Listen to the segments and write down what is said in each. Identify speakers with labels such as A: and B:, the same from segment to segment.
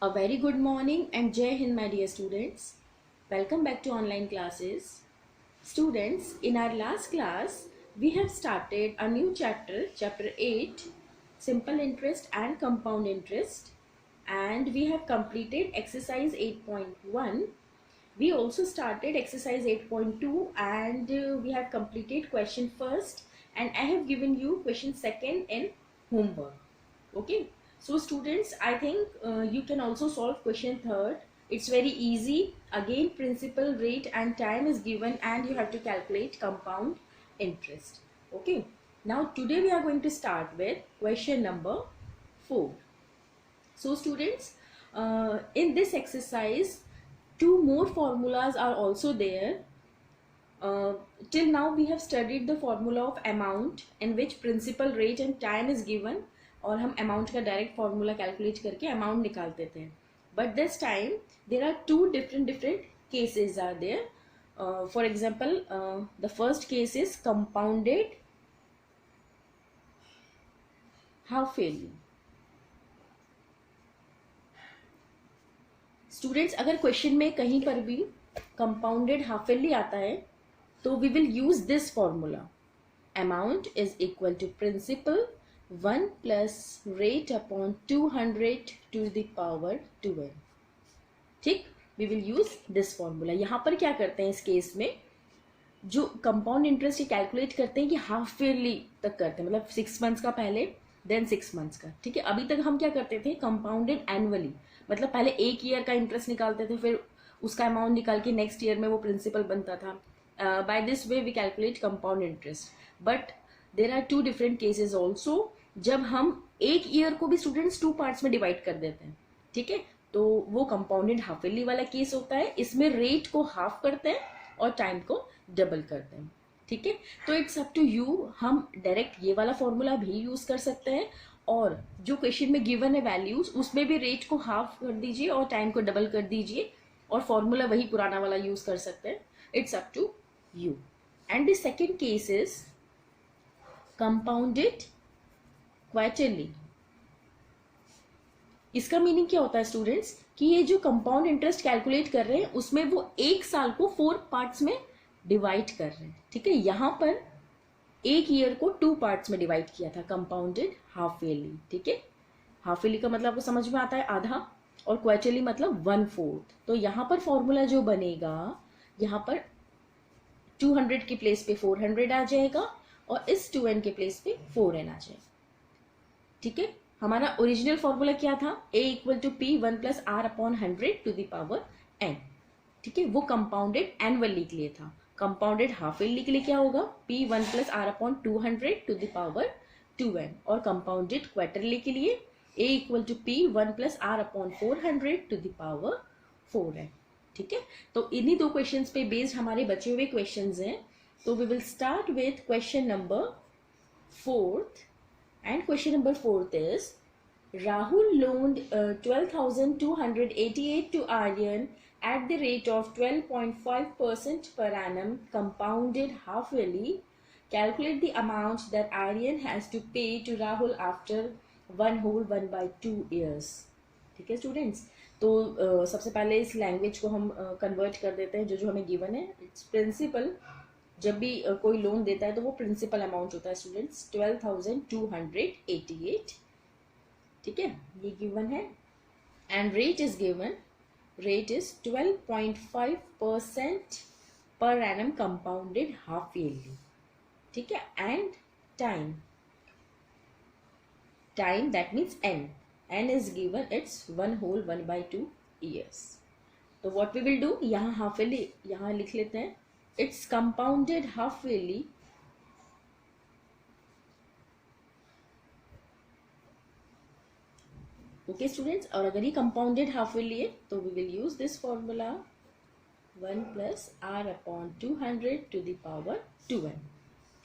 A: A very good morning and Jai Hind, my dear students. Welcome back to online classes. Students, in our last class, we have started a new chapter, chapter 8, Simple Interest and Compound Interest. And we have completed exercise 8.1. We also started exercise 8.2 and we have completed question first and I have given you question second in homework. Okay, so students, I think you can also solve question third. It's very easy. Again, principal, rate and time is given and you have to calculate compound interest. Okay, now today we are going to start with question number 4. So students, in this exercise, two more formulas are also there. uh, till now we have studied the formula of amount in which principal, rate and time is given और हम amount का direct formula calculate करके amount निकालते थे. But this time there are two different cases are there. For example, the first case is compounded half yearly. Students, अगर question में कहीं पर भी compounded half yearly आता है तो we will use this formula. Amount is equal to principal 1 plus rate upon 200 to the power 2n. ठीक, we will use this formula. यहाँ पर क्या करते हैं इस केस में, जो कंपाउंड इंटरेस्ट कैलकुलेट करते हैं कि हाफ ईयरली तक करते हैं, मतलब 6 मंथ्स का पहले देन 6 मंथ्स का. ठीक है, अभी तक हम क्या करते थे, कंपाउंडेड एनुअली, मतलब पहले एक ईयर का इंटरेस्ट निकालते थे, फिर उसका अमाउंट निकाल के नेक्स्ट ईयर में वो प्रिंसिपल बनता था. By this way we calculate compound interest. But there are two different cases also, जब हम एक ईयर को भी स्टूडेंट्स 2 पार्ट्स में डिवाइड कर देते हैं. ठीक है, तो वो कंपाउंडेड हाफ ईयरली वाला केस होता है. इसमें रेट को हाफ करते हैं और टाइम को डबल करते हैं. ठीक है, तो इट्स अप टू यू. हम डायरेक्ट ये वाला फॉर्मूला भी यूज कर सकते हैं और जो क्वेश्चन में गिवन है वैल्यूज उसमें भी रेट को हाफ कर दीजिए और टाइम को डबल कर दीजिए और फॉर्मूला वही पुराना वाला यूज कर सकते हैं. It's up to you. And the second case is compounded quarterly. इसका मीनिंग क्या होता है स्टूडेंट्स, कि ये जो कंपाउंड इंटरेस्ट कैलकुलेट कर रहे हैं उसमें वो एक साल को 4 पार्ट्स में डिवाइड कर रहे हैं. ठीक है, यहां पर एक ईयर को 2 पार्ट्स में डिवाइड किया था, कंपाउंडेड हाफ ईयरली. ठीक है, हाफ ईयरली का मतलब आपको समझ में आता है आधा, और क्वार्टरली मतलब 1/4. तो यहां पर फॉर्मूला जो बनेगा, यहां पर 200 की प्लेस पे 400 आ जाएगा और इस 2n के प्लेस पे 4n आ जाएगा. ठीक है, हमारा ओरिजिनल फॉर्मूला क्या था, a equal to p 1 plus are upon 100 to the power n. ठीक है, वो कंपाउंडेड एनुअली के लिए था. कंपाउंडेड हाफ ईयरली के लिए क्या होगा, p 1 plus are upon 200 to the power 2n. और कंपाउंडेड क्वार्टरली के लिए a equal to p 1 plus are upon 400 to the power 4n. ठीक है, तो इन्हीं दो क्वेश्चंस पे बेस्ड हमारे बचे हुए क्वेश्चंस हैं. तो we will start with question number 4th. And question number 4th is, Rahul loaned 12,288 to Aryan at the rate of 12.5% per annum compounded half yearly. Calculate the amount that Aryan has to pay to Rahul after 1/2 years. ठीक है students, तो सबसे पहले इस language को हम convert कर देते हैं जो हमें गिवन है. It's principal. जब भी कोई लोन देता है तो वो प्रिंसिपल अमाउंट होता है स्टूडेंट्स 12,288. ठीक है, ये गिवन है. And rate is given, rate is 12.5% per annum compounded half yearly. ठीक है, and time, time that means n is given, it's 1/2 years. तो व्हाट वी विल डू, यहाँ हाफ ईयरली यहाँ लिख लेते हैं. It's compounded half yearly. Okay students, और अगर ये compounded half yearly है तो we will use this formula 1 plus r upon 200 to the power 2n.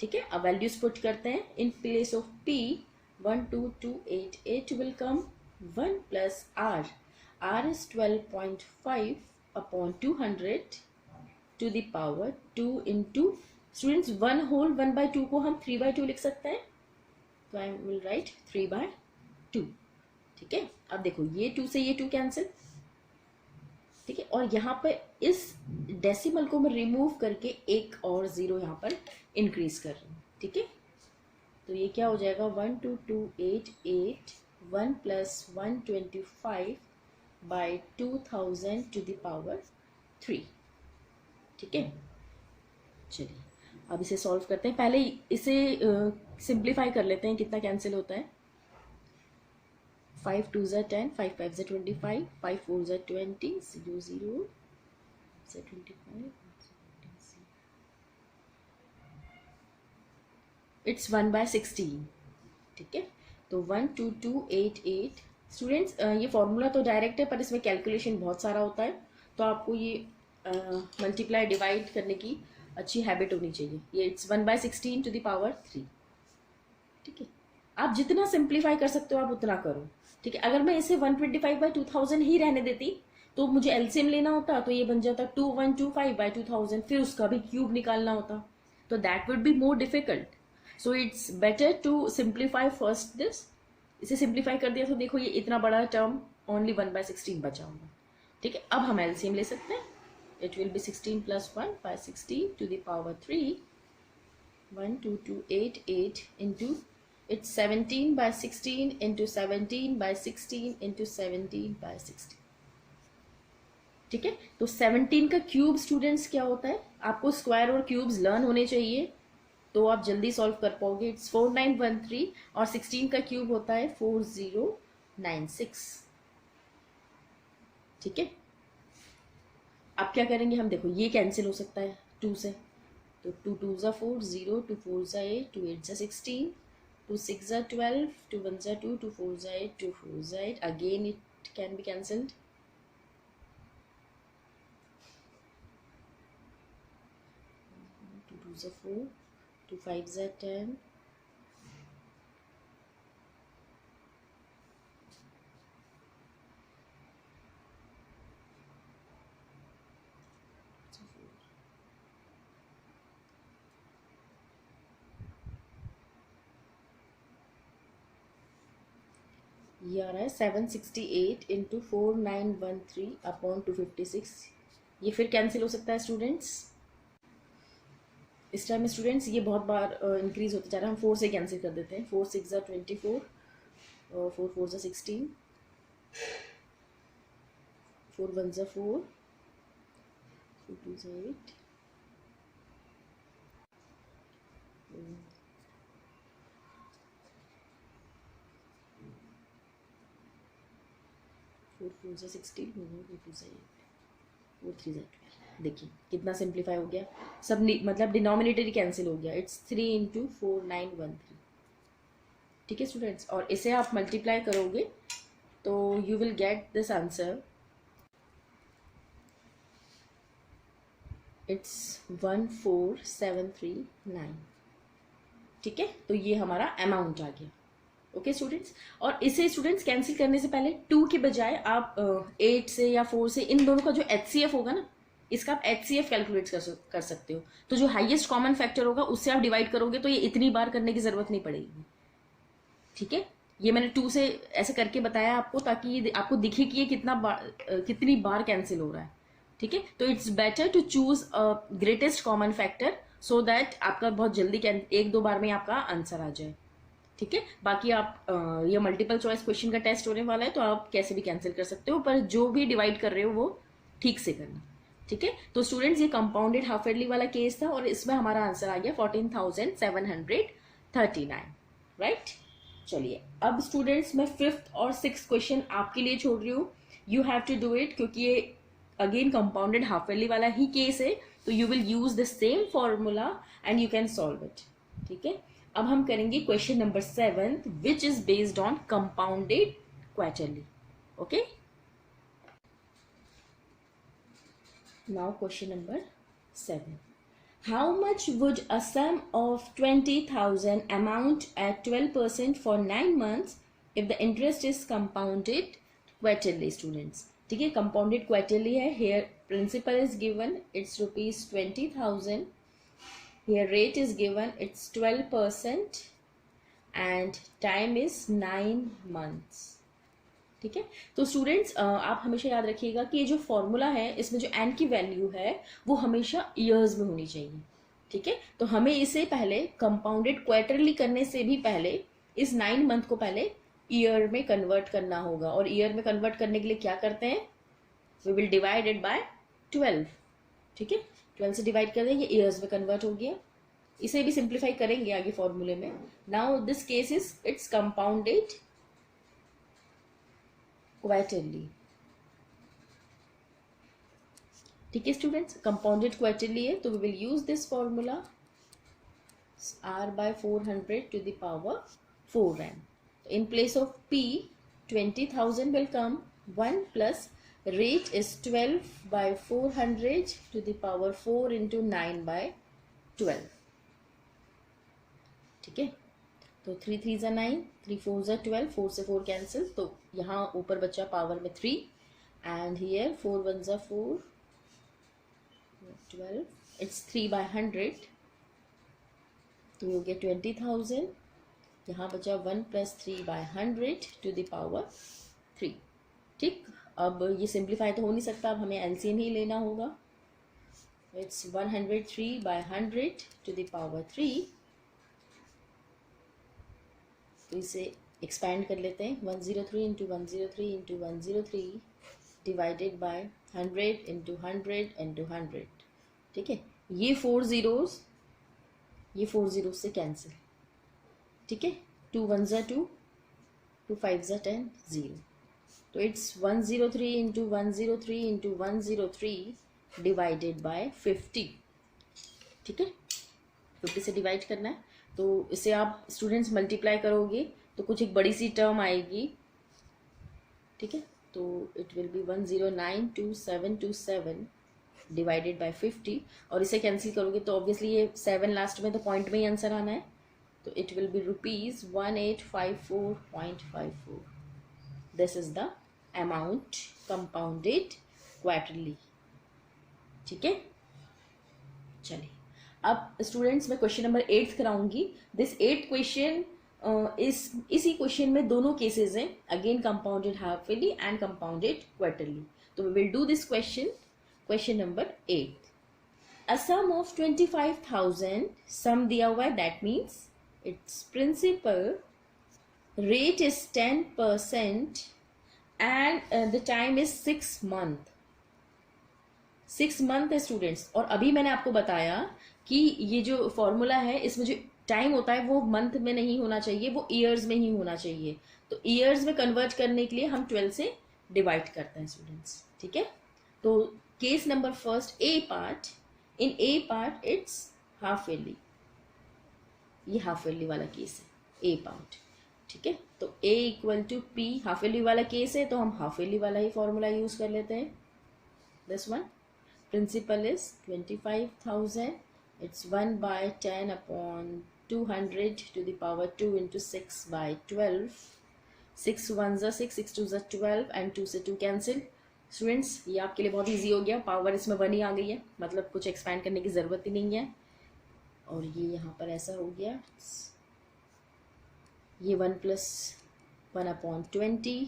A: ठीक है, अब वैल्यूज पुट करते हैं. in place of p 12288 will come 1 plus r. r is 12.5 upon 200 to the power 2 into students 1/2 को हम 3/2 लिख सकते हैं. तो I will write 3/2. ठीक है, अब देखो ये 2 से ये 2 कैंसिल, ठीक है, और यहाँ पे इस डेसिमल को मैं रिमूव करके एक और जीरो यहाँ पर इंक्रीज कर रही हूँ, ठीक है। तो ये क्या हो जाएगा 12288 1 + 125 बाई 2000 टू द पावर 3, ठीक है। चलिए अब इसे सॉल्व करते हैं, पहले इसे सिंप्लीफाई कर लेते हैं, कितना कैंसिल होता है। 5 2 ज़ा 10, 5 5 ज़ा 25, 5 4 ज़ा 20, 0 0 ज़ा 25, इट्स 1/16, ठीक है। तो 12288 स्टूडेंट्स, ये फॉर्मूला तो डायरेक्ट है पर इसमें कैलकुलेशन बहुत सारा होता है, तो आपको ये मल्टीप्लाई डिवाइड करने की अच्छी हैबिट होनी चाहिए। ये इट्स 1/16 टू द पावर 3, ठीक है। आप जितना सिंप्लीफाई कर सकते हो आप उतना करो, ठीक है। अगर मैं इसे 125/2000 ही रहने देती तो मुझे एलसीएम लेना होता, तो ये बन जाता 2125/2000, फिर उसका भी क्यूब निकालना होता, तो that would be more difficult. So it's better to simplify first this. इसे सिंप्लीफाई कर दिया तो देखो ये इतना बड़ा टर्म ओनली 1/16 बचा होगा, ठीक है। अब हम एलसीएम ले सकते हैं, it will B 16 + 1 by 16 to the power 3, 12288 into it's 17/16 into 17/16 into 17/16, ठीक है। तो 17 का क्यूब स्टूडेंट्स क्या होता है, आपको स्क्वायर और क्यूब्स लर्न होने चाहिए तो आप जल्दी सॉल्व कर पाओगे। इट्स 4913 और 16 का क्यूब होता है 4096, ठीक है। अब क्या करेंगे हम, देखो ये कैंसिल हो सकता है 2 से, तो 2 2 ज़ा 4, 0 2 4 ज़ा 8, 2 8 ज़ा 16, 2 6 ज़ा 12, 2 1 ज़ा 2, 2 4 ज़ा 8, 2 4 ज़ा 8, again it can be cancelled, 2 2 ज़ा 4, 2 5 ज़ा 10, ये आ रहा है 768 इंटू 4913/256, ये फिर कैंसिल हो सकता है स्टूडेंट्स। इस टाइम में स्टूडेंट्स ये बहुत बार इंक्रीज होता जा रहा है, हम 4 से कैंसिल कर देते हैं। 4 6 ज़ा 24, 4 4 ज़ा 16, 4 1 ज़ा 4, 4 2 ज़ा 8, 4 4 ज़ा 16, 4 2 ज़ा 8, 4 3 ज़ा 12। देखिए कितना सिंप्लीफाई हो गया, सब मतलब डिनोमिनेटर ही कैंसिल हो गया। इट्स 3 इंटू 4913, ठीक है स्टूडेंट्स। और इसे आप मल्टीप्लाई करोगे तो you will get this answer, it's 14739, ठीक है। तो ये हमारा अमाउंट आ गया, ओके स्टूडेंट्स। और इसे स्टूडेंट्स कैंसिल करने से पहले 2 के बजाय आप 8 से या 4 से, इन दोनों का जो HCF होगा ना, इसका आप HCF कैलकुलेट कर सकते हो, तो जो हाईएस्ट कॉमन फैक्टर होगा उससे आप डिवाइड करोगे तो ये इतनी बार करने की जरूरत नहीं पड़ेगी, ठीक है। ये मैंने 2 से ऐसे करके बताया आपको ताकि ये आपको दिखे कि ये कितनी बार कैंसिल हो रहा है, ठीक है। तो it's better to choose greatest common factor so that आपका बहुत जल्दी 1-2 बार में आपका आंसर आ जाए, ठीक है। बाकी आप ये मल्टीपल चॉइस क्वेश्चन का टेस्ट होने वाला है तो आप कैसे भी कैंसिल कर सकते हो, पर जो भी डिवाइड कर रहे हो वो ठीक से करना, ठीक है। तो स्टूडेंट्स ये कंपाउंडेड हाफ ईयरली वाला केस था और इसमें हमारा आंसर आ गया 14,739, राइट। चलिए अब स्टूडेंट्स मैं 5th और 6th क्वेश्चन आपके लिए छोड़ रही हूँ, you have to do it, क्योंकि ये अगेन कंपाउंडेड हाफ ईयरली वाला ही केस है, तो you will use the same formula and you can solve it, ठीक है। अब हम करेंगे question number 7 which is based on compounded quarterly, okay. Now question number 7, how much would a sum of 20,000 amount at 12% for 9 months if the interest is compounded quarterly students, ठीक है। compounded quarterly है, here principal is given, it's rupees 20,000, here rate is given, it's 12% and time is 9 months, ठीक है। तो students आप हमेशा याद रखिएगा कि ये जो फॉर्मूला है इसमें जो एन की वैल्यू है वो हमेशा ईयर्स में होनी चाहिए। ठीक है, तो हमें इसे पहले कंपाउंडेड क्वार्टरली करने से भी पहले इस 9 मंथ को पहले ईयर में कन्वर्ट करना होगा। और ईयर में कन्वर्ट करने के लिए क्या करते हैं, we will divide it by 12। ठीक है, 12 से डिवाइड कर दें, ये ईयर्स में कन्वर्ट हो गया। इसे भी सिंप्लीफाई करेंगे आगे फॉर्मूले में। Now this case is it's compounded quarterly. ठीक है स्टूडेंट्स, कंपाउंडेड क्वार्टरली है तो we will use this formula r by 400 to the power 4n. In place of p, 20,000 will come. 1 plus rate is 12 by 400 to the power 4 into 9 by 12. ठीक है, तो 3 3 ज़ा 9, 3 4 ज़ा 12, 4 से 4 कैंसिल, तो यहाँ ऊपर बचा पावर में 3 एंड हियर 4 1 ज़ा 4, 12, इट्स 3 by 100, तो हो गया 20,000। यहाँ बचा 1 plus 3 by 100 to the power 3। ठीक, अब ये सिंप्लीफाई तो हो नहीं सकता, अब हमें एलसीएम ही लेना होगा। It's 103 by 100 to the power 3। तो इसे एक्सपैंड कर लेते हैं, 103 into 103 into 103 divided by 100 into 100 into 100। ठीक है, ये 4 zeros, ये 4 zeros से कैंसिल। ठीक है, 2 1 ज़ा 2, 2 5 ज़ा 10, 0। तो it's 103 into 103 into 103 divided by 50। ठीक है, 50 से डिवाइड करना है, तो इसे आप स्टूडेंट्स मल्टीप्लाई करोगे तो कुछ एक बड़ी सी टर्म आएगी। ठीक है, तो it will B 10922727 divided by 50, और इसे कैंसिल करोगे तो ऑब्वियसली ये 7 लास्ट में, तो पॉइंट में ही आंसर आना है, तो it will be ₹1854.54। This is the amount compounded quarterly. ठीक है, चलिए अब स्टूडेंट्स मैं क्वेश्चन नंबर 8 कराऊंगी। दिस 8th क्वेश्चन इसी क्वेश्चन में दोनों केसेस हैं, again compounded halfly and compounded quarterly. तो we will do this question, question number 8। A sum of 25,000 sum दिया हुआ है, that means its principal rate is 10% and the time is 6 month। 6 month है students, और अभी मैंने आपको बताया कि ये जो फॉर्मूला है इसमें जो टाइम होता है वो मंथ में नहीं होना चाहिए, वो ईयर्स में ही होना चाहिए। तो ईयर्स में कन्वर्ट करने के लिए हम 12 से डिवाइड करते हैं स्टूडेंट्स। ठीक है, तो case number first, A part, in A part it's half yearly, ये हाफ ईयरली वाला केस है, ए पार्ट। ठीक है, तो A equal to P, half yearly वाला केस है तो हम हाफ ईयरली वाला ही फॉर्मूला यूज कर लेते हैं। This one, principal is 25,000, it's 1 by 10 upon 200 to the power 2 into 6 by 12, 6 1 ज़ा 6, 6 2 ज़ा 12 एंड 2 से 2 कैंसिल। स्टूडेंट्स ये आपके लिए बहुत इजी हो गया, पावर इसमें 1 ही आ गई है, मतलब कुछ एक्सपैंड करने की ज़रूरत ही नहीं है। और ये यहाँ पर ऐसा हो गया, ये 1 + 1 upon 20।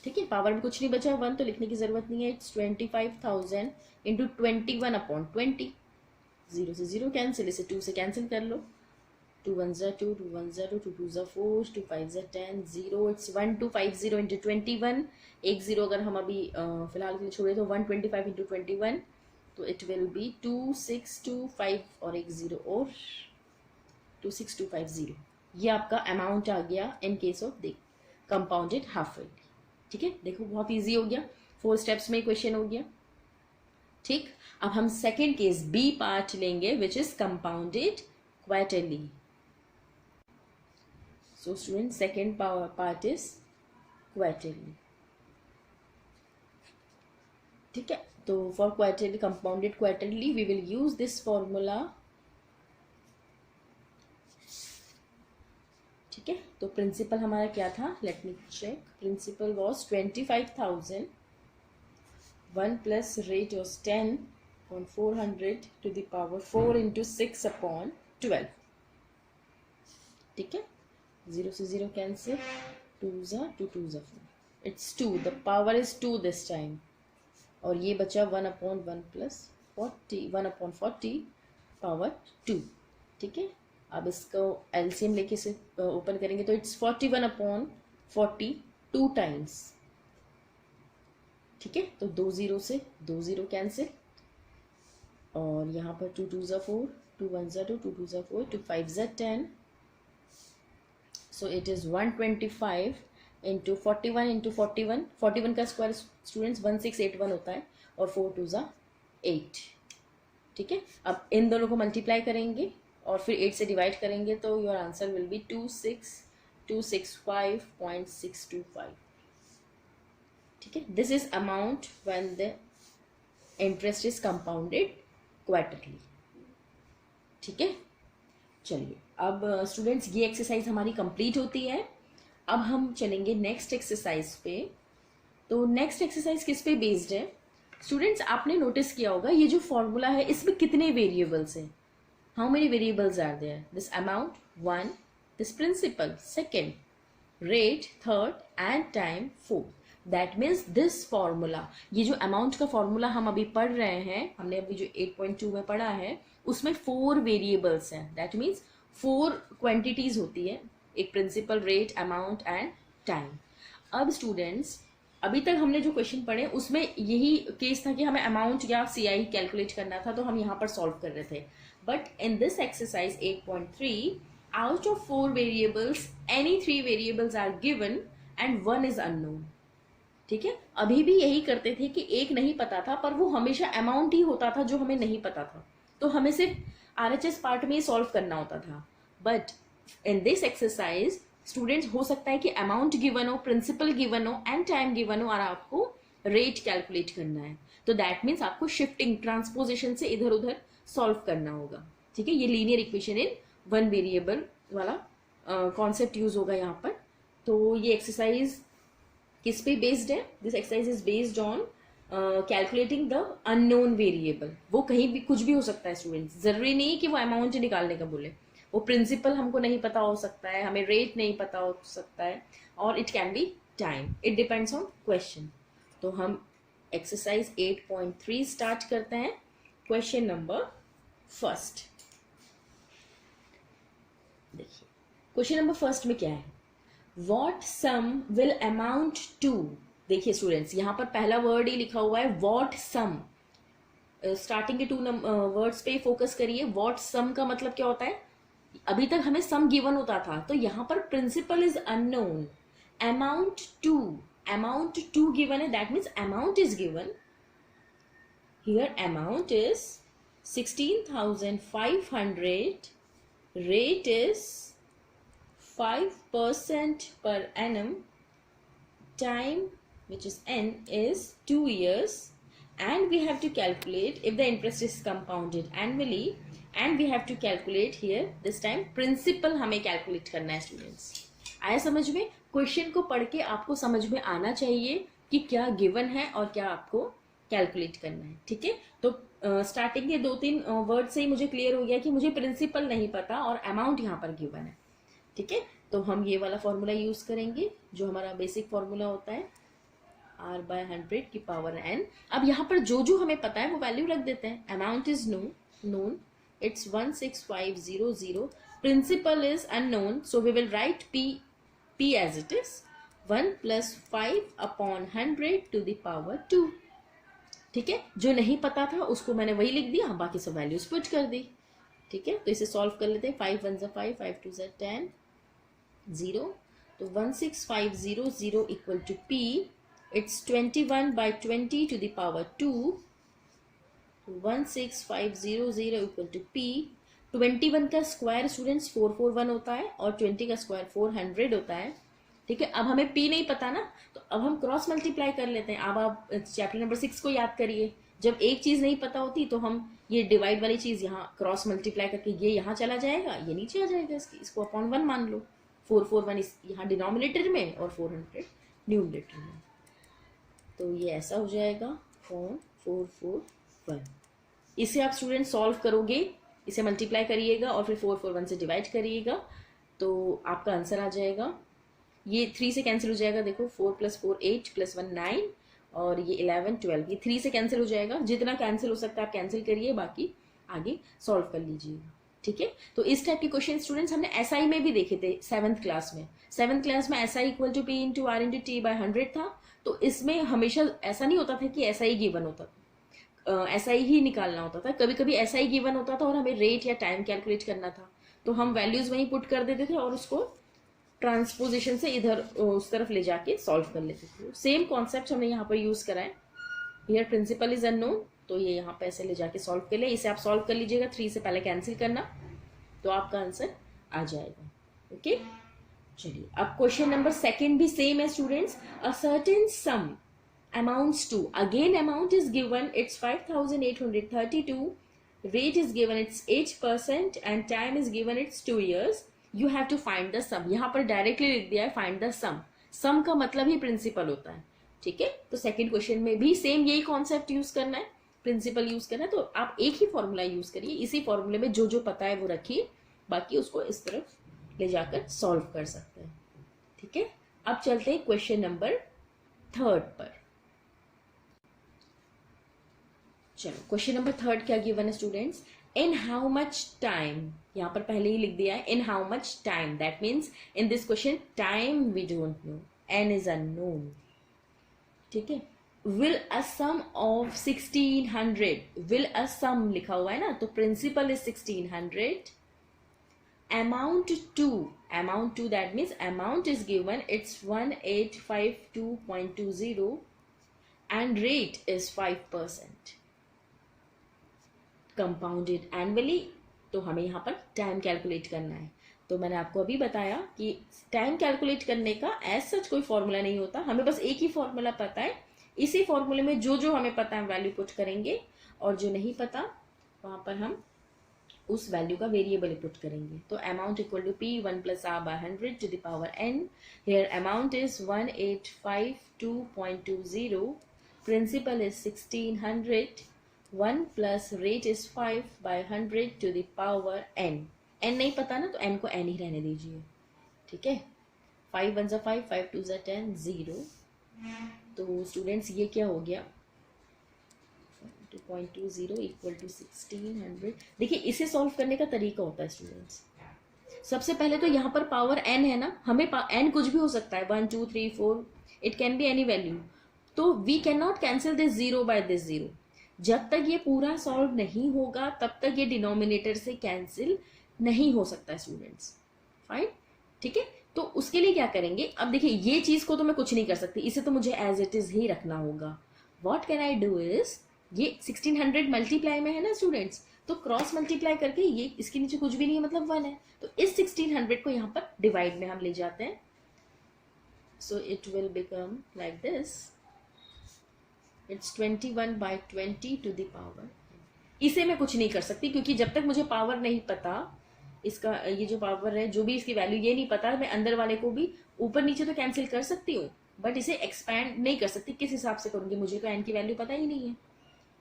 A: ठीक है, पावर में कुछ नहीं बचा, 1 तो लिखने की जरूरत नहीं है। इट्स 25,000 इंटू 21/20, 0 से 0 कैंसिल, इसे 2 से कैंसिल कर लो, 2 1 ज़ा 2, 2 1 ज़ा 2, 2 2 ज़ा 4, 2 5 ज़ा 10, 0। इट्स 1250 इंटू 21, एक 0 अगर हम अभी फिलहाल के लिए छोड़े तो 125 इंटू 21, तो इट विल बी 2625 और एक 0 और 26250। ये आपका अमाउंट आ गया in case of the compounded half yearly. ठीक है, देखो बहुत इजी हो गया, 4 स्टेप्स में क्वेश्चन हो गया। ठीक, अब हम सेकेंड केस बी पार्ट लेंगे which is compounded quarterly. So student second part is quarterly. ठीक है, तो for quarterly, compounded quarterly we will use this formula. ठीक है, तो प्रिंसिपल हमारा क्या था, let me check. Principal was 25,000, 1 plus rate was 10/400 to the power 4 into 6/12। ठीक है, 0 से 0 कैंसिल, 2 ज़ा 2, 2 ज़ा 4। It's 2, the power is 2 this time, और ये बचा 1/1 प्लस 40, 1/40 पावर 2। ठीक है, अब इसको एलसीएम लेके से ओपन करेंगे तो इट्स 41/40 2 टाइम्स। ठीक है, तो 2 0 से 2 0 कैंसिल, और यहाँ पर 2 2 ज़ा 4, 2 1 ज़ा 2, 2 2 ज़ा 4, 2 5 ज़ा 10, so it is 125 into 41 into 41, 41 का स्क्वायर स्टूडेंट्स 1681 होता है, और 4 2 ज़ा 8। ठीक है, अब इन दोनों को मल्टीप्लाई करेंगे और फिर 8 से डिवाइड करेंगे तो योर आंसर विल बी 26265.625। ठीक है, this is amount when the interest is compounded quarterly. ठीक है, चलिए अब स्टूडेंट्स ये एक्सरसाइज हमारी कंप्लीट होती है। अब हम चलेंगे नेक्स्ट एक्सरसाइज पे। तो नेक्स्ट एक्सरसाइज किस पे बेस्ड है स्टूडेंट्स? आपने नोटिस किया होगा ये जो फॉर्मूला है इसमें कितने वेरिएबल्स हैं? How many variables are there? This amount 1, this principal 2nd, rate 3rd and time 4th। That means this formula, ये जो अमाउंट का फॉर्मूला हम अभी पढ़ रहे हैं, हमने अभी जो 8.2 में पढ़ा है, उसमें 4 वेरिएबल्स हैं। दैट मीन्स 4 क्वांटिटीज होती है, एक principal, rate, amount and time. अब स्टूडेंट्स अभी तक हमने जो क्वेश्चन पढ़े उसमें यही केस था कि हमें अमाउंट या सीआई कैलकुलेट करना था, तो हम यहाँ पर सॉल्व कर रहे थे। But in this exercise 8.3, out of 4 variables any 3 variables are given and 1 is unknown. ठीक है, अभी भी यही करते थे कि एक नहीं पता था, पर वो हमेशा अमाउंट ही होता था जो हमें नहीं पता था, तो हमें सिर्फ आरएचएस पार्ट में ही सॉल्व करना होता था। But in this exercise students हो सकता है कि अमाउंट गिवन हो, प्रिंसिपल गिवन हो एंड टाइम गिवन हो, और आपको रेट कैलकुलेट करना है। तो दैट मीन्स आपको शिफ्टिंग, ट्रांसपोजिशन से इधर उधर सॉल्व करना होगा। ठीक है, ये लीनियर इक्वेशन इन 1 वेरिएबल वाला कॉन्सेप्ट यूज होगा यहाँ पर। तो ये एक्सरसाइज किस पे बेस्ड है? This exercise is based on calculating the unknown variable. वो कहीं भी कुछ भी हो सकता है स्टूडेंट्स, जरूरी नहीं कि वो अमाउंट निकालने का बोले। वो प्रिंसिपल हमको नहीं पता हो सकता है, हमें रेट नहीं पता हो सकता है, और it can be time, it depends on question. तो हम एक्सरसाइज 8.3 स्टार्ट करते हैं। क्वेश्चन नंबर फर्स्ट देखिए, क्वेश्चन नंबर फर्स्ट में क्या है? What sum will amount to. देखिए स्टूडेंट्स, यहाँ पर पहला वर्ड ही लिखा हुआ है वॉट सम। स्टार्टिंग के 2 वर्ड्स पे फोकस करिए। वॉट सम का मतलब क्या होता है? अभी तक हमें सम गिवन होता था, तो यहाँ पर principal is unknown, amount to given है, that means amount is given. Here amount is 16,500, rate is 5% per annum, time which is n is 2 years, and we have to calculate if the interest is compounded annually, and we have to calculate here this time principal हमें calculate करना है students. आया समझ में? Question को पढ़ के आपको समझ में आना चाहिए कि क्या गिवन है और क्या आपको कैलकुलेट करना है। ठीक है, तो स्टार्टिंग के 2-3 वर्ड से ही मुझे क्लियर हो गया कि मुझे प्रिंसिपल नहीं पता और अमाउंट यहाँ पर गिवन है। ठीक है, तो हम ये वाला फॉर्मूला यूज करेंगे जो हमारा बेसिक फॉर्मूला होता है, r/100 की पावर n। अब यहाँ पर जो जो हमें पता है वो वैल्यू रख देते हैं। Amount is known, it's 16500, principal is unknown, so we will write p as it is 1 + 5/100 to the power 2। ठीक है, जो नहीं पता था उसको मैंने वही लिख दिया, बाकी सब वैल्यूज पुट कर दी। ठीक है, तो इसे सॉल्व कर लेते हैं। 5 1 5, 5 2 10, 0, तो 16500 equal to p, it's 21/20 to the power 2, 16500 equal to p। 21 का स्क्वायर स्टूडेंट्स 441 होता है और 20 का स्क्वायर 400 होता है। ठीक है, अब हमें p नहीं पता ना, तो अब हम क्रॉस मल्टीप्लाई कर लेते हैं। अब आप चैप्टर नंबर 6 को याद करिए, जब एक चीज नहीं पता होती तो हम ये डिवाइड वाली चीज यहाँ क्रॉस मल्टीप्लाई करके ये यहाँ चला जाएगा, ये नीचे आ जाएगा, इसको अपॉन 1 मान लो। 441 यहाँ डिनोमिनेटर में और 400 न्यूमरेटर में, तो ये ऐसा हो जाएगा 441। इसे आप स्टूडेंट सॉल्व करोगे, इसे मल्टीप्लाई करिएगा और फिर 441 से डिवाइड करिएगा, तो आपका आंसर आ जाएगा ये 3 से कैंसिल हो जाएगा, देखो 4 + 4 8 + 1 9 और ये 11 12, ये 3 से कैंसिल हो जाएगा। जितना कैंसिल हो सकता है आप कैंसिल करिए, बाकी आगे सॉल्व कर लीजिएगा। ठीक है, तो इस टाइप के क्वेश्चन स्टूडेंट्स हमने एसआई में भी देखे थे 7th क्लास में। 7th क्लास में एसआई = P × R × T / 100 था। तो इसमें हमेशा ऐसा नहीं होता था कि एसआई गिवन होता था, एसआई ही निकालना होता था। कभी कभी एसआई गिवन होता था और हमें रेट या टाइम कैलकुलेट करना था, तो हम वैल्यूज वहीं पुट कर देते थे और उसको ट्रांसपोजिशन से इधर उस तरफ ले जाके सॉल्व कर लेते थे। सेम कॉन्सेप्ट हमने यहाँ पर यूज करा है। हियर प्रिंसिपल इज अननोन, तो ये यहाँ पे ऐसे ले जाके सॉल्व कर ले। इसे आप सॉल्व कर लीजिएगा, 3 से पहले कैंसिल करना, तो आपका आंसर आ जाएगा। ओके, चलिए अब क्वेश्चन नंबर 2 भी सेम है students. A certain some amounts to, again amount is given, it's 5832, rate is given, it's 8% and time is given, it's 2 years. You have to find the sum. यहाँ पर directly लिख दिया है find the sum. sum का मतलब ही principal होता है। ठीक है, तो सेकंड क्वेश्चन में भी सेम यही कॉन्सेप्ट यूज करना है, प्रिंसिपल यूज करना है। तो आप एक ही फॉर्मूला यूज करिए, इसी फॉर्मूले में जो जो पता है वो रखिए, बाकी उसको इस तरफ ले जाकर सॉल्व कर सकते हैं। ठीक है, अब चलते हैं क्वेश्चन नंबर 3 पर। चलो क्वेश्चन नंबर 3 क्या गिवन है students, in how much time, यहाँ पर पहले ही लिख दिया है in how much time, that means in this question time we don't know, n is unknown. ठीक है, will a sum of 1600, will a sum लिखा हुआ है ना, तो principal is 1600, amount to that means amount is given, it's 1852.20 and rate is 5%, compounded annually. तो हमें यहाँ पर टाइम कैलकुलेट करना है। तो मैंने आपको अभी बताया कि टाइम कैलकुलेट करने का एज सच कोई फॉर्मूला नहीं होता, हमें बस एक ही फॉर्मूला पता है। इसी फॉर्मूले में जो जो हमें पता है वैल्यू पुट करेंगे, और जो नहीं पता वहां पर हम उस वैल्यू का वेरिएबल पुट करेंगे। तो amount = P 1 + R / 100 to the power n। Here amount is 1852.20, principal is 1600, 1 plus rate is 5/100 to the power n। n नहीं पता ना, तो n को n ही रहने दीजिए। ठीक है, 5 1 = 5, 5 2 = 10, 0। तो स्टूडेंट्स ये क्या हो गया, 2.20 = 1600। देखिए इसे सॉल्व करने का तरीका होता है स्टूडेंट्स, सबसे पहले तो यहाँ पर पावर n है ना, हमें n कुछ भी हो सकता है, 1 2 3 4, it can be any value. तो we can not cancel this 0 by this 0। जब तक ये पूरा सॉल्व नहीं होगा तब तक ये डिनोमिनेटर से कैंसिल नहीं हो सकता स्टूडेंट्स। फाइन, ठीक है, तो उसके लिए क्या करेंगे, अब देखिए ये चीज को तो मैं कुछ नहीं कर सकती, इसे तो मुझे एज इट इज ही रखना होगा। What can I do is, ये 1600 मल्टीप्लाई में है ना स्टूडेंट्स, तो क्रॉस मल्टीप्लाई करके ये इसके नीचे कुछ भी नहीं है, मतलब 1 है, तो इस 1600 को यहाँ पर डिवाइड में हम ले जाते हैं। So it will become like this, it's 21/20 to the power। इसे मैं कुछ नहीं कर सकती क्योंकि जब तक मुझे पावर नहीं पता, इसका ये जो पावर है जो भी इसकी वैल्यू ये नहीं पता, मैं अंदर वाले को भी ऊपर नीचे तो कैंसिल कर सकती हूँ, बट इसे एक्सपैंड नहीं कर सकती। किस हिसाब से करूंगी, मुझे तो एन की वैल्यू पता ही नहीं है।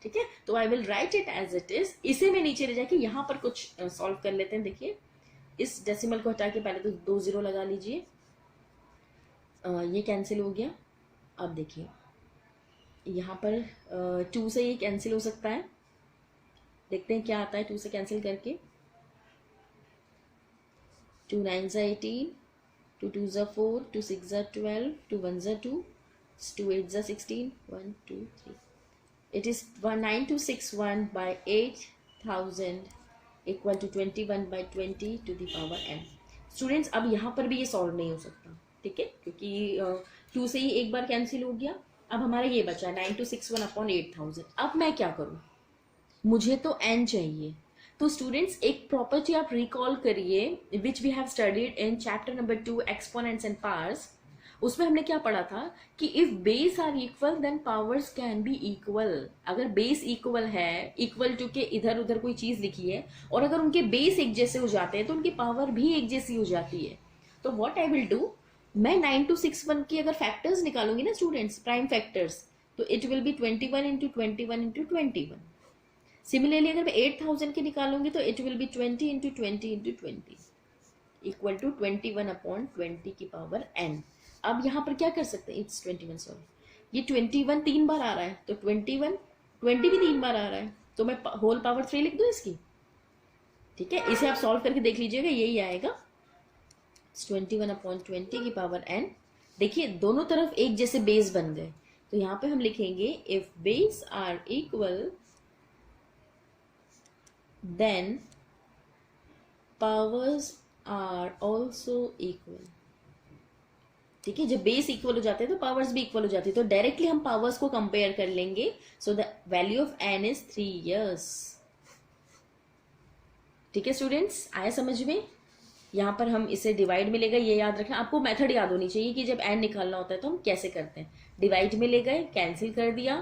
A: ठीक है, तो I will write it as it is. इसे मैं नीचे ले जाके यहाँ पर कुछ सॉल्व कर लेते हैं। देखिए इस डेसिमल को हटा के पहले तो 2 0 लगा लीजिए, ये कैंसिल हो गया। अब देखिए यहाँ पर 2 से ये कैंसिल हो सकता है, देखते हैं क्या आता है 2 से कैंसिल करके। 2 9 = 18, 2 2 = 4, 2 6 = 12, 2 1 = 2, 2 8 = 16, 1 2 3। It is 9261/8000 equal to 21/20 to the power n। Students अब यहाँ पर भी ये सॉल्व नहीं हो सकता, ठीक है, क्योंकि 2 से ही एक बार कैंसिल हो गया। अब हमारा ये बचा 9261/8000। अब मैं क्या करूँ, मुझे तो n चाहिए। तो स्टूडेंट्स एक प्रॉपर्टी आप रिकॉल करिए which we have studied in chapter number 2 exponents and powers. उसमें हमने क्या पढ़ा था कि if base are equal then powers can be equal. अगर बेस इक्वल है, इक्वल टू के इधर उधर कोई चीज लिखी है, और अगर उनके बेस एक जैसे हो जाते हैं तो उनकी पावर भी एक जैसी हो जाती है। तो व्हाट आई विल डू, मैं 9261 की अगर फैक्टर्स निकालूंगी ना स्टूडेंट्स, प्राइम फैक्टर्स, तो इट विल बी 21 × 21 × 21। सिमिलरली अगर मैं 8000 की निकालूंगी तो it will be 20 × 20 × 20 equal to 21/20 की पावर n। अब यहाँ पर क्या कर सकते हैं, इट्स 21 सॉरी, ये 21 तीन बार आ रहा है तो 20 भी तीन बार आ रहा है, तो मैं होल पावर 3 लिख दूँ इसकी। ठीक है, इसे आप सॉल्व करके देख लीजिएगा, यही आएगा 21/20 की पावर n। देखिए दोनों तरफ एक जैसे बेस बन गए, तो यहाँ पे हम लिखेंगे if base are equal then powers are also equal. ठीक है, जब बेस इक्वल हो जाते हैं तो पावर्स भी इक्वल हो जाती है, तो डायरेक्टली हम पावर्स को कंपेयर कर लेंगे। So the value of n is 3 years। ठीक है स्टूडेंट्स, आया समझ में? यहाँ पर हम इसे डिवाइड में ले गए, ये याद रखना, आपको मेथड याद होनी चाहिए कि जब n निकालना होता है तो हम कैसे करते हैं। डिवाइड में ले गए, कैंसिल कर दिया,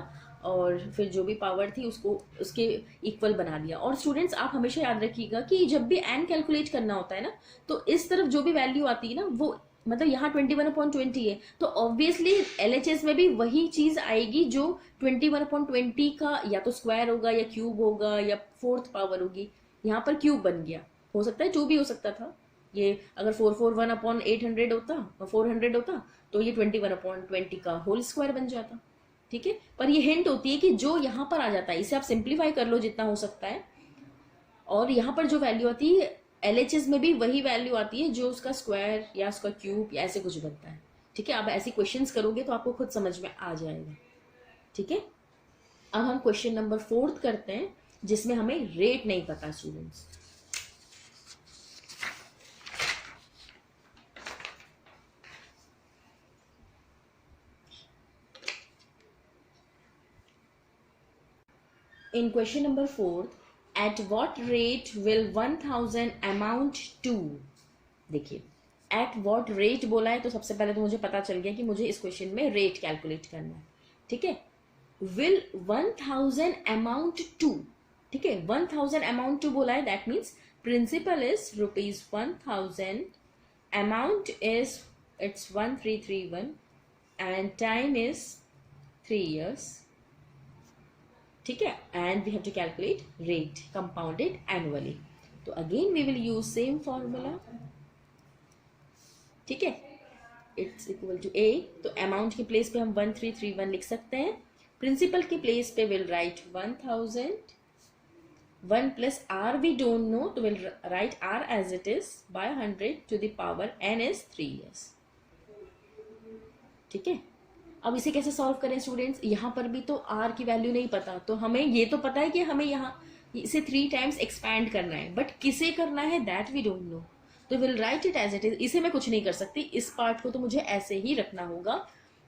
A: और फिर जो भी पावर थी उसको उसके इक्वल बना दिया। और स्टूडेंट्स आप हमेशा याद रखिएगा कि जब भी n कैलकुलेट करना होता है ना, तो इस तरफ जो भी वैल्यू आती है ना, वो मतलब यहाँ 21/20 है, तो ऑब्वियसली LHS में भी वही चीज आएगी जो 21/20 का या तो स्क्वायर होगा या क्यूब होगा या फोर्थ पावर होगी। यहाँ पर क्यूब बन गया, हो सकता है 2 भी हो सकता था, ये अगर 441/800 होता, 400 होता, तो ये 21/20 का होल स्क्वायर बन जाता। ठीक है, पर ये हिंट होती है कि जो यहाँ पर आ जाता है इसे आप सिंप्लीफाई कर लो जितना हो सकता है, और यहाँ पर जो वैल्यू आती है LHS में भी वही वैल्यू आती है जो उसका स्क्वायर या उसका क्यूब या ऐसे कुछ बनता है। ठीक है, आप ऐसे क्वेश्चंस करोगे तो आपको खुद समझ में आ जाएगा। ठीक है, अब हम क्वेश्चन नंबर 4 करते हैं, जिसमें हमें रेट नहीं पता students. In question number 4, at what rate will 1000 amount to? देखिए at what rate बोला है, तो सबसे पहले तो मुझे पता चल गया कि मुझे इस क्वेश्चन में रेट कैलकुलेट करना है। ठीक है, will 1000 amount to, ठीक है, 1000 amount to बोला है, that means principal is ₹1000, amount is it's 1331 and time is 3 years। ठीक है, and we have to calculate rate compounded annually, तो again we will use same formula. ठीक है, इट्स इक्वल टू ए, तो अमाउंट की place पे हम 1331 लिख सकते हैं, प्रिंसिपल की प्लेस पे will write 1000, 1 plus r we don't know, तो will write r as it is by 100 to the power n is 3 years। ठीक है, अब इसे कैसे सॉल्व करें स्टूडेंट्स, यहाँ पर भी तो r की वैल्यू नहीं पता, तो हमें ये तो पता है कि हमें यहाँ इसे 3 टाइम्स एक्सपैंड करना है, बट किसे करना है दैट वी डोंट नो, तो will write it as it is. इसे मैं कुछ नहीं कर सकती, इस पार्ट को तो मुझे ऐसे ही रखना होगा,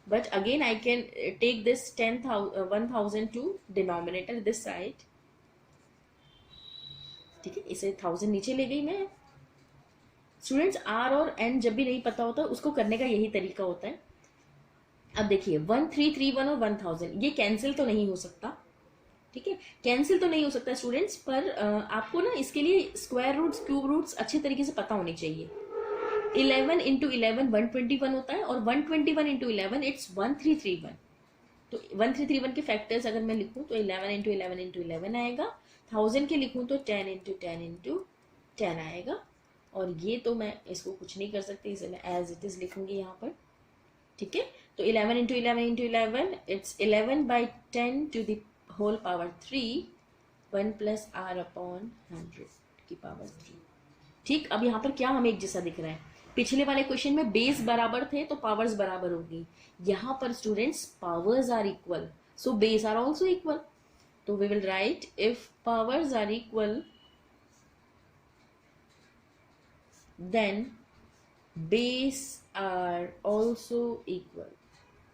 A: but again I can take this 10,000 to denominator this side. ठीक है, इसे 1000 नीचे ले गई मैं। स्टूडेंट्स r और n जब भी नहीं पता होता उसको करने का यही तरीका होता है। अब देखिए 1331 और 1000 ये कैंसिल तो नहीं हो सकता। ठीक है, कैंसिल तो नहीं हो सकता स्टूडेंट्स, पर आपको ना इसके लिए स्क्वायर रूट्स, क्यूब रूट्स अच्छे तरीके से पता होने चाहिए। 11 इंटू 11 121 होता है, और 121 इंटू 11 इट्स 1331। तो 1331 के फैक्टर्स अगर मैं लिखूं तो 11 इंटू 11 इंटू 11 आएगा, 1000 के लिखूं तो 10 इंटू 10 इंटू 10 आएगा, और ये तो मैं इसको कुछ नहीं कर सकती, इसे मैं एज इट इज लिखूंगी यहाँ पर। ठीक है, तो 11 into 11 into 11 it's 11/10 to the whole power 3, 1 plus are upon 100 की पावर 3। ठीक, अब यहाँ पर क्या हमें एक जैसा दिख रहा है, पिछले वाले क्वेश्चन में बेस बराबर थे तो पावर्स बराबर होगी, यहाँ पर students powers are equal, so base are also equal, तो we will write if powers are equal then base are also equal.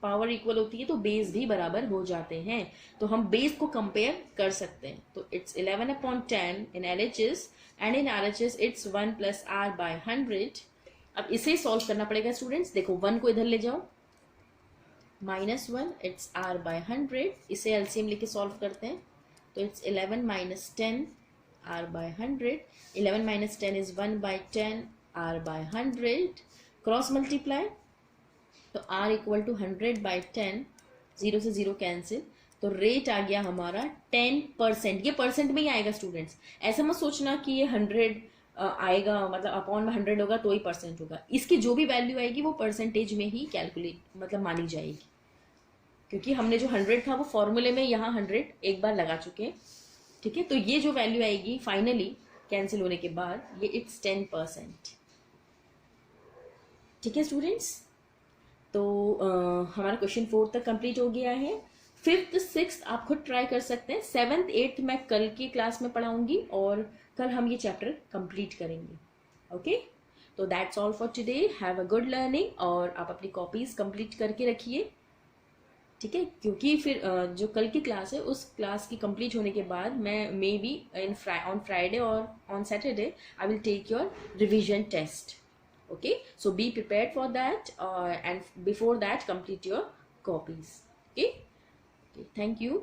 A: Power equal होती है तो बेस भी बराबर हो जाते हैं, तो हम बेस को कंपेयर कर सकते हैं। तो it's 11/10 in LHS and in RHS it's 1 plus r by 100। अब इसे सॉल्व करना पड़ेगा स्टूडेंट्स, देखो 1 को इधर ले जाओ, -1 इट्स आर बाय 100, इसे एलसीएम लेके सॉल्व करते हैं, तो it's 11 - 10 r by 100, 11 - 10 is 1/10 r by 100, cross multiply, तो r इक्वल टू 100/10, 0 से 0 कैंसिल, तो रेट आ गया हमारा 10%। ये परसेंट में ही आएगा स्टूडेंट्स, ऐसा मत सोचना कि ये 100 आएगा, मतलब अपॉन में 100 होगा तो ही परसेंट होगा। इसकी जो भी वैल्यू आएगी वो परसेंटेज में ही कैलकुलेट मतलब मानी जाएगी, क्योंकि हमने जो 100 था वो फॉर्मूले में यहाँ 100 एक बार लगा चुके हैं। ठीक है, तो ये जो वैल्यू आएगी फाइनली कैंसिल होने के बाद, ये इट्स 10%। ठीक है स्टूडेंट्स, तो हमारा क्वेश्चन 4 तक कंप्लीट हो गया है। 5th 6th आप खुद ट्राई कर सकते हैं। 7th 8th मैं कल की क्लास में पढ़ाऊंगी और कल हम ये चैप्टर कंप्लीट करेंगे। ओके, तो that's all for today. Have a good learning, और आप अपनी कॉपीज कंप्लीट करके रखिए। ठीक है, क्योंकि फिर जो कल की क्लास है उस क्लास की कंप्लीट होने के बाद मैं मे बी ऑन फ्राइडे और on Saturday I will take your revision test. Okay, so be prepared for that, and before that complete your copies. Okay, thank you.